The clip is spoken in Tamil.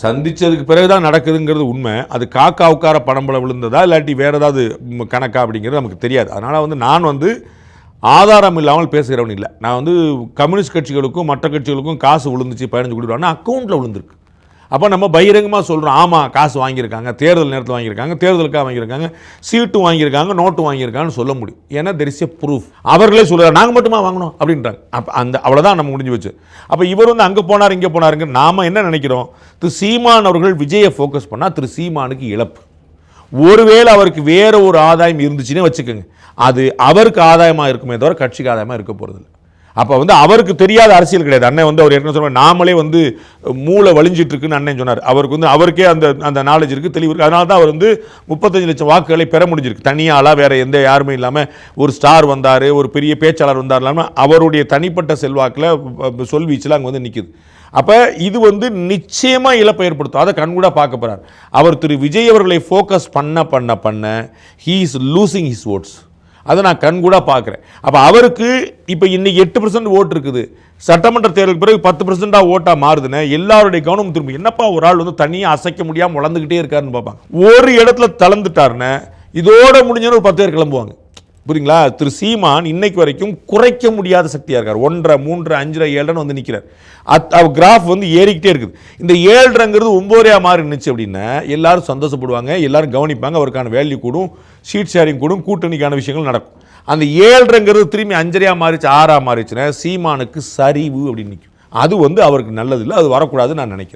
சந்திச்சதுக்கு பிறகுதான் நடக்குதுங்கிறது உண்மை. அது காக்கா உட்கார பணம்பள விழுந்ததா இல்லாட்டி வேற ஏதாவது கணக்கா அப்படிங்கிறது நமக்கு தெரியாது. அதனால் நான் ஆதாரம் இல்லாமல் பேசுகிறவன் இல்லை. நான் கம்யூனிஸ்ட் கட்சிகளுக்கும் மற்ற கட்சிகளுக்கும் காசு விழுந்துச்சு 15 கோடி ரூபா அக்கௌண்ட்டில் விழுந்திருக்கு. அப்போ நம்ம பகிரங்கமாக சொல்கிறோம், ஆமாம் காசு வாங்கியிருக்காங்க, தேர்தல் நேரத்தில் வாங்கியிருக்காங்க, தேர்தலுக்காக வாங்கியிருக்காங்க, சீட்டும் வாங்கியிருக்காங்க, நோட்டும் வாங்கியிருக்காங்கன்னு சொல்ல முடியும். ஏன்னா தெர் இஸ் எ ப்ரூஃப். அவர்களே சொல்கிறார் நாங்கள் மட்டுமா வாங்கினோம் அப்படின்றாங்க. அப்போ அவ்வளோதான் நம்ம முடிஞ்சு வச்சு. அப்போ இவர் அங்கே போனார் இங்கே போனாருங்க. நாம் என்ன நினைக்கிறோம், திரு சீமான் அவர்கள் விஜயை ஃபோக்கஸ் பண்ணால் திரு சீமானுக்கு இழப்பு. ஒருவேளை அவருக்கு வேற ஒரு ஆதாயம் இருந்துச்சுன்னே வச்சுக்கோங்க, அது அவருக்கு ஆதாயமாக இருக்குமே தவிர கட்சிக்கு ஆதாயமாக இருக்க போகிறதில்ல. அப்போ அவருக்கு தெரியாத அரசியல் கிடையாது. அண்ணன் அவர் ஏற்கனவே சொன்னார், நாமளே மூளை வலிஞ்சிட்டு இருக்குன்னு அண்ணன் சொன்னார். அவருக்கு அவருக்கே அந்த நாலேஜ் இருக்குது, தெளிவு இருக்குது. அதனால தான் அவர் 35 லட்சம் வாக்குகளை பெற முடிஞ்சிருக்கு. தனியாளாக வேற எந்த யாருமே இல்லாமல் ஒரு ஸ்டார் வந்தார், ஒரு பெரிய பேச்சாளர் வந்தார் இல்லாமல் அவருடைய தனிப்பட்ட செல்வாக்கில் சொல்வீச்சில் அங்கே நிற்குது. அப்போ இது நிச்சயமாக இழப்பை ஏற்படுத்தும். அதை கண்கூட பார்க்க போகிறார். அவர் திரு விஜய் அவர்களை ஃபோக்கஸ் பண்ண he is losing his votes. அதை நான் கண்கூட பார்க்குறேன். அப்போ அவருக்கு இப்போ இன்னைக்கு 8% ஓட்டு இருக்குது, சட்டமன்ற தேர்தலுக்கு பிறகு 10% ஓட்டாக மாறுதுன்னு எல்லாருடைய கவனம் திரும்ப என்னப்பா ஒரு ஆள் தனியாக அசைக்க முடியாமல் வளர்ந்துக்கிட்டே இருக்காருன்னு பார்ப்பாங்க. ஒரு இடத்துல தளர்ந்துட்டாருன்னு இதோட முடிஞ்சோன்னு ஒரு 10 பேர் கிளம்புவாங்க. புரியுங்களா? திரு சீமான் இன்னைக்கு வரைக்கும் குறைக்க முடியாத சக்தியாக இருக்கார். 1.5, 3, 5, 7 நிற்கிறார். கிராஃப் ஏறிக்கிட்டே இருக்குது. இந்த 7.5ங்கிறது 9 மாறி இருந்துச்சு அப்படின்னா எல்லாரும் சந்தோஷப்படுவாங்க, எல்லாரும் கவனிப்பாங்க, அவருக்கான வேல்யூ கூடும், ஷீட் ஷேரிங் கூடும், கூட்டணிக்கான விஷயங்கள் நடக்கும். அந்த 7.5ங்கிறது திரும்பி 5 மாறிச்சு, 6 மாறிச்சுன்னா சீமானுக்கு சரிவு அப்படின்னு நிற்கும். அது அவருக்கு நல்லதில்லை, அது வரக்கூடாதுன்னு நான் நினைக்கிறேன்.